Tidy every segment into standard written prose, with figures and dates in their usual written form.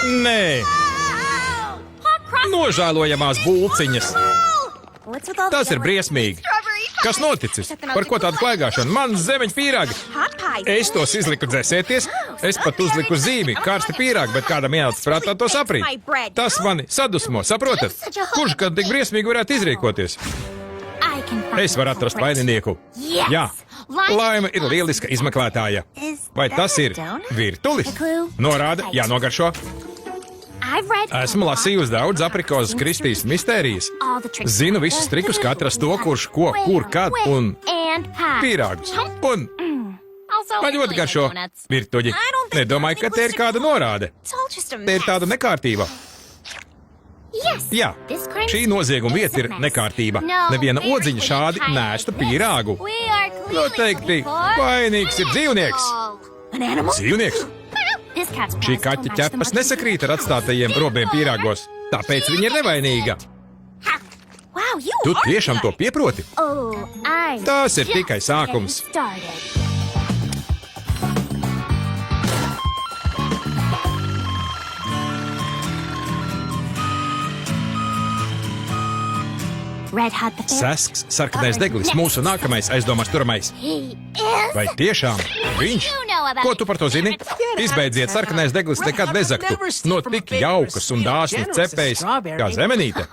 Nē, nožēlojamās bulciņas. Tas ir briesmīgi. Kas noticis? Par ko tādu klaigāšanu? Man zemeņu pīrāgi. Es tos izliku dzēsēties. Es pat uzliku zīmi, karsti pīrāgi, bet kādam ienācis prātā to saprīt. Tas mani sadusmo, saprotat? Kurš kad tik briesmīgi varētu izrīkoties? Es varu atrast vaininieku. Jā, Laima ir lieliska izmeklētāja. Vai tas ir virtulis? Norāda, jānogaršo. Esmu lasījusi daudz aprikosas Kristīs mistērijas. Zinu visus trikus, kā atrast to, kurš, ko, kur, kad un pīrāgus. Un man ļoti garšo virtuļi. Nedomāju, ka te ir kāda norāde. Te ir tāda nekārtība. Jā, šī nozieguma vieta ir nekārtība. Neviena odziņa šādi nēstu pīrāgu. Noteikti vainīgs ir dzīvnieks. Dzīvnieks? Šī kaķa ķepas nesakrīt ar atstātajiem robiem pīrāgos, tāpēc viņa ir nevainīga. Tu tiešām to pieproti? Tas ir tikai sākums. Sasks, sarkanais deglis, mūsu nākamais aizdomās turamais. Vai tiešām viņš? Ko tu par to zini? Izbeidziet, sarkanais deglis nekad nezaktu. No tik jaukas un dāsnas cepējas kā zemenīte.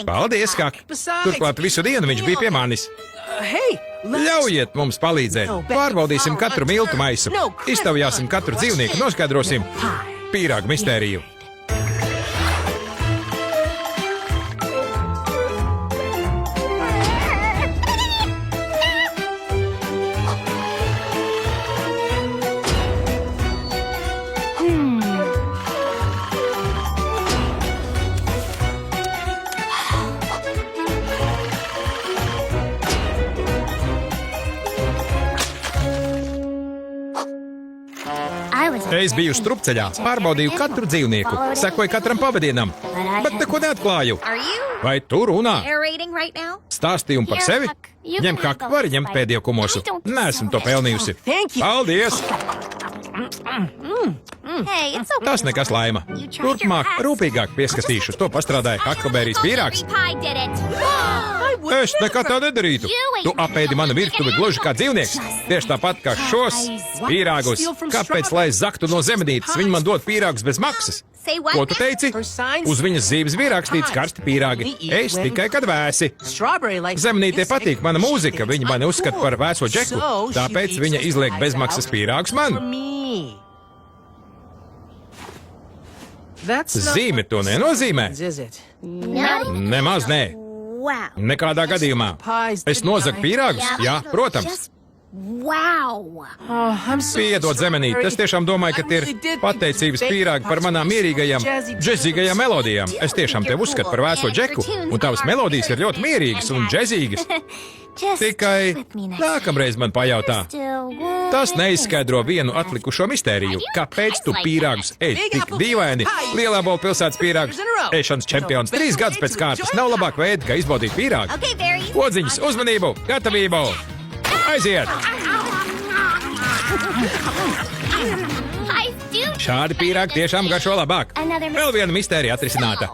Paldies, Kak. Turklāt visu dienu viņš bija pie manis. Ļaujiet mums palīdzēt. Pārbaudīsim katru miltu maisu. Iztaujāsim katru dzīvnieku, noskaidrosim pīrāgu mistēriju. Es biju strupceļā, pārbaudīju katru dzīvnieku, sekoju katram pavadienam, bet neko neatklāju. Vai tu runā? Stāstījumu par sevi? Ņem, Kak, vari ņemt pēdējo kumosu. Neesmu to pelnījusi. Paldies! Tas nekas, Laima. Turpmāk rūpīgāk pieskatīšu. To pastrādāja Haklberijas pīrāgs. Es nekā tā nedarītu. Tu apēdi manu virtuvi gluži kā dzīvnieks. Tieši tāpat kā šos pīrāgus. Kāpēc, lai es zaktu no zemenītes, viņi man dod pīrāgus bez maksas? Ko tu teici? Uz viņas zīmes bija rakstīts karsti pīrāgi. Es tikai kad vēsi. Zemenītē patīk mana mūzika. Viņa mani uzskata par vēso džeku. Tāpēc viņa izliek bezmaksas pīrāgus man. Zīme to nenozīmē. Nemaz nē. Nekādā gadījumā. Es nozagu pīrāgus? Jā, protams. Piedod, zemenīt, es tiešām domāju, ka tie ir pateicības pīrāgi par manām mierīgajām, džezīgajām melodijām. Es tiešām tevi uzskatu par vēso džeku, un tavas melodijas ir ļoti mierīgas un džezīgas. Tikai nākamreiz man pajautā. Tas neizskaidro vienu atlikušo mistēriju. Kāpēc tu pīrāgus ēd tik dīvaini? Lielābo pilsētas pīrāgus. Ēšanas čempions 3 gadus pēc kārtas nav labāk veidi, kā izbaudīt pīrāgu. Odziņas, uzmanību, gatavību! Aiziet! Šādi pīrāgi tiešām garšo labāk. Vēl viena mistērija atrisināta.